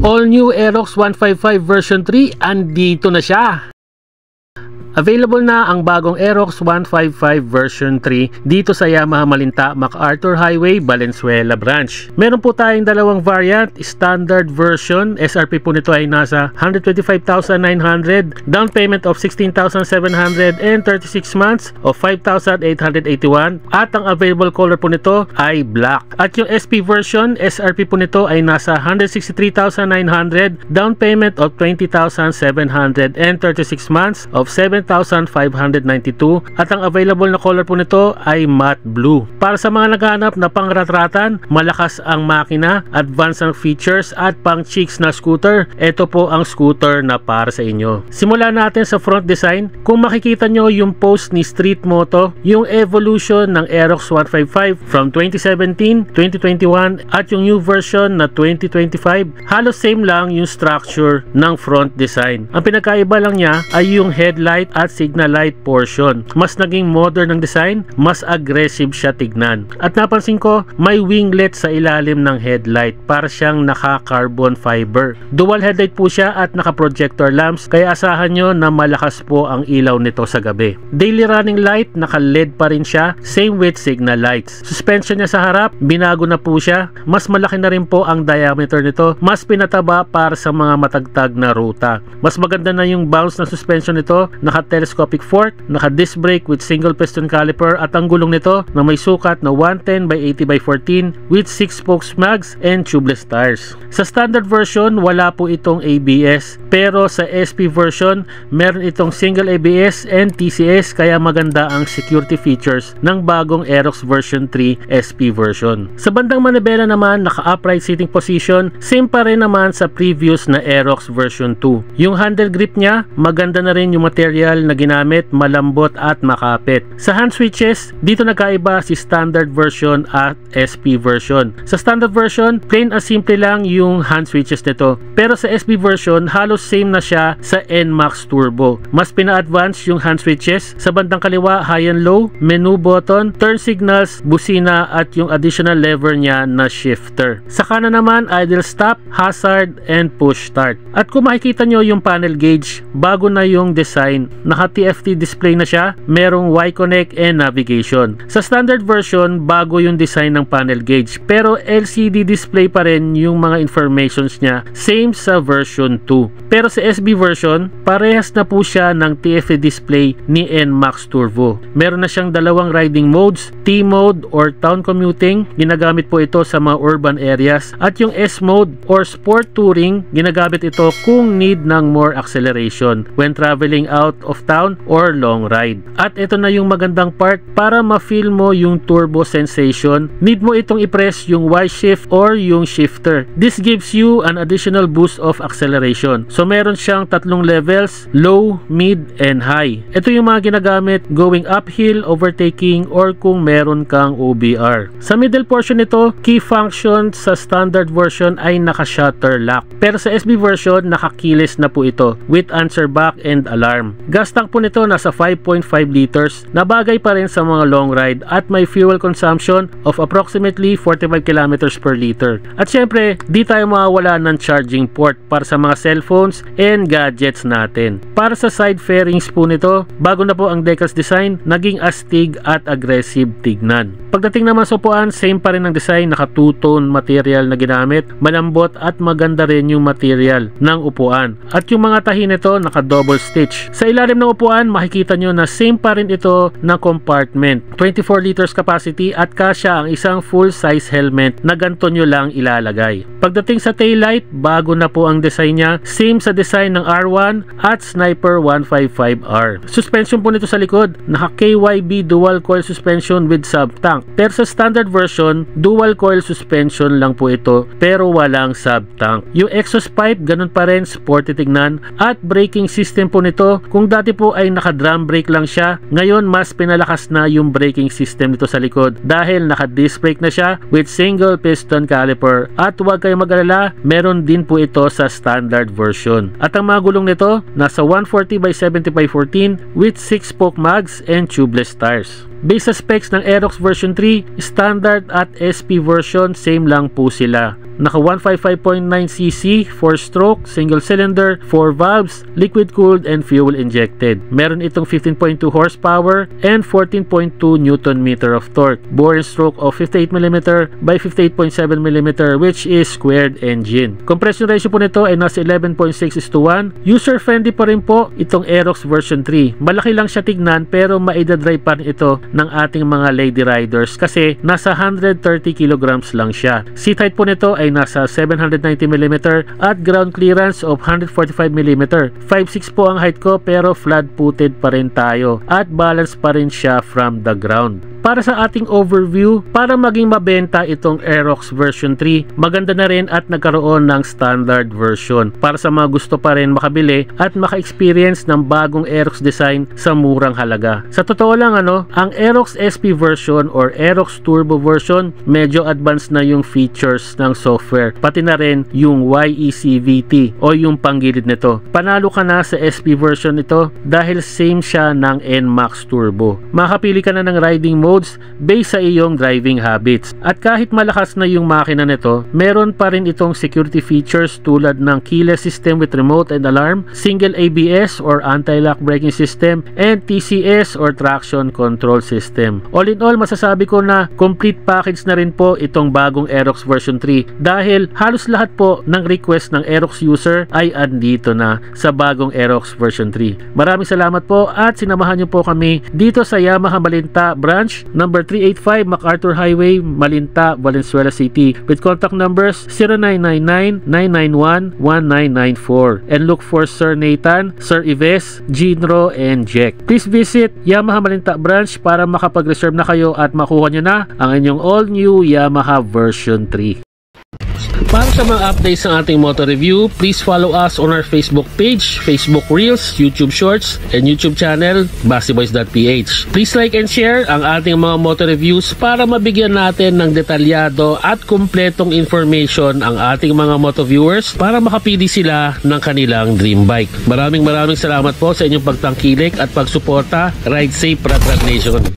All new Aerox 155 version 3, andito na siya! Available na ang bagong Aerox 155 version 3 dito sa Yamaha Malinta MacArthur Highway, Valenzuela branch. Meron po tayong dalawang variant, standard version. SRP po nito ay nasa 125,900, down payment of 16,700 and 36 months of 5,881, at ang available color po nito ay black. At yung SP version, SRP po nito ay nasa 163,900, down payment of 20,700 and 36 months of 7,592, at ang available na color po nito ay matte blue. Para sa mga naghahanap na pangratratan, malakas ang makina, advanced ang features at pang chicks na scooter, ito po ang scooter na para sa inyo. Simulan natin sa front design. Kung makikita nyo yung post ni Street Moto, yung evolution ng Aerox 155 from 2017, 2021 at yung new version na 2025, halos same lang yung structure ng front design. Ang pinagkaiba lang niya ay yung headlight at signal light portion. Mas naging modern ang design, mas aggressive siya tignan. At napansin ko, may winglet sa ilalim ng headlight para siyang naka-carbon fiber. Dual headlight po siya at naka-projector lamps, kaya asahan nyo na malakas po ang ilaw nito sa gabi. Daily running light, naka-LED pa rin siya, same with signal lights. Suspension niya sa harap, binago na po siya. Mas malaki na rin po ang diameter nito, mas pinataba para sa mga matagtag na ruta. Mas maganda na yung bounce na suspension nito, naka-telescopic fork, naka-disc brake with single piston caliper, at ang gulong nito na may sukat na 110 by 80 by 14 with 6 spokes mags and tubeless tires. Sa standard version, wala po itong ABS, pero sa SP version, meron itong single ABS and TCS, kaya maganda ang security features ng bagong Aerox version 3 SP version. Sa bandang manibela naman, naka-upright seating position, same pa rin naman sa previous na Aerox version 2. Yung handle grip niya, maganda na rin yung material na ginamit, malambot at makapit. Sa hand switches, dito nagkaiba si standard version at SP version. Sa standard version, plain as simple lang yung hand switches nito. Pero sa SP version, halos same na siya sa NMAX Turbo. Mas pina-advance yung hand switches. Sa bandang kaliwa, high and low, menu button, turn signals, busina at yung additional lever niya na shifter. Sa kanan naman, idle stop, hazard, and push start. At kung makikita nyo yung panel gauge, bago na yung design. Naka-TFT display na siya, merong Y-Connect and navigation. Sa standard version, bago yung design ng panel gauge, pero LCD display pa rin yung mga informations niya, same sa version 2. Pero sa SB version, parehas na po siya ng TFT display ni NMAX Turbo. Meron na siyang dalawang riding modes, T mode or town commuting, ginagamit po ito sa mga urban areas, at yung S mode or sport touring, ginagamit ito kung need ng more acceleration when traveling out of town or long ride. At ito na yung magandang part, para ma-feel mo yung turbo sensation, need mo itong i-press yung Y shift or yung shifter. This gives you an additional boost of acceleration. So meron siyang tatlong levels, low, mid, and high. Ito yung mga ginagamit going uphill, overtaking, or kung meron kang OBR. Sa middle portion nito, key function sa standard version ay naka-shutter lock. Pero sa SB version, naka-keyless na po ito with answer back and alarm. Gas tank po nito nasa 5.5 liters, na bagay pa rin sa mga long ride, at may fuel consumption of approximately 45 kilometers per liter. At syempre, di tayo mawawala ng charging port para sa mga cellphones and gadgets natin. Para sa side fairings po nito, bago na po ang decals design, naging astig at aggressive tignan. Pagdating naman sa upuan, same pa rin ang design, naka two-tone material na ginamit, malambot at maganda rin yung material ng upuan. At yung mga tahi nito, naka double stitch. Sa ilalim ng upuan, makikita nyo na same pa rin ito na compartment. 24 liters capacity at kasya ang isang full size helmet na ganito nyo lang ilalagay. Pagdating sa taillight, bago na po ang design niya, same sa design ng R1 at Sniper 155R. Suspension po nito sa likod, naka KYB dual coil suspension with sub tank. Pero sa standard version, dual coil suspension lang po ito, pero walang sub tank. Yung exhaust pipe, ganun pa rin, sporty tignan. At braking system po nito, kung dati po ay naka drum brake lang siya, ngayon mas pinalakas na yung braking system nito sa likod dahil naka disc brake na siya with single piston caliper. At huwag kayong mag-alala, meron din po ito sa standard version. At ang mga gulong nito, nasa 140 by 70 by 14 with 6 spoke mags and tubeless tires. Base sa specs ng Aerox version 3, standard at SP version same lang po sila. Naka 155.9cc, 4-stroke, single cylinder, 4 valves, liquid cooled and fuel injected. Meron itong 15.2 horsepower and 14.2 Newton meter of torque. Bore and stroke of 58mm by 58.7mm which is squared engine. Compression ratio po nito ay nasa 11.6:1. User friendly pa rin po itong Aerox version 3. Malaki lang siya tignan pero maidadrive pa rin ito ng ating mga lady riders kasi nasa 130 kilograms lang siya. Seat height po nito ay nasa 790mm at ground clearance of 145mm. 5'6" po ang height ko pero flat-footed pa rin tayo at balance pa rin siya from the ground. Para sa ating overview, para maging mabenta itong Aerox version 3, maganda na rin at nagkaroon ng standard version para sa mga gusto pa rin makabili at maka-experience ng bagong Aerox design sa murang halaga. Sa totoo lang ang Aerox SP version or Aerox Turbo version, medyo advanced na yung features ng software, pati na rin yung YECVT o yung panggilid nito. Panalo ka na sa SP version ito dahil same siya ng NMAX Turbo. Makapili ka na ng riding modes based sa iyong driving habits. At kahit malakas na yung makina nito, meron pa rin itong security features tulad ng keyless system with remote and alarm, single ABS or anti-lock braking system, and TCS or traction control system. All in all, masasabi ko na complete package na rin po itong bagong Aerox version 3 dahil halos lahat po ng request ng Aerox user ay andito na sa bagong Aerox version 3. Maraming salamat po at sinamahan niyo po kami dito sa Yamaha Malinta branch number 385 MacArthur Highway, Malinta, Valenzuela City with contact numbers 0999-991-1994 and look for Sir Nathan, Sir Ives, Ginro, and Jack. Please visit Yamaha Malinta branch para makapag-reserve na kayo at makuha nyo na ang inyong all-new Yamaha version 3. Para sa mga updates ng ating motor review, please follow us on our Facebook page, Facebook Reels, YouTube Shorts, and YouTube channel, BaseBoys.ph. Please like and share ang ating mga motor reviews para mabigyan natin ng detalyado at kumpletong information ang ating mga moto viewers para makapili sila ng kanilang dream bike. Maraming salamat po sa inyong pagtangkilik at pagsuporta. Ride safe, Rat Rat Nation!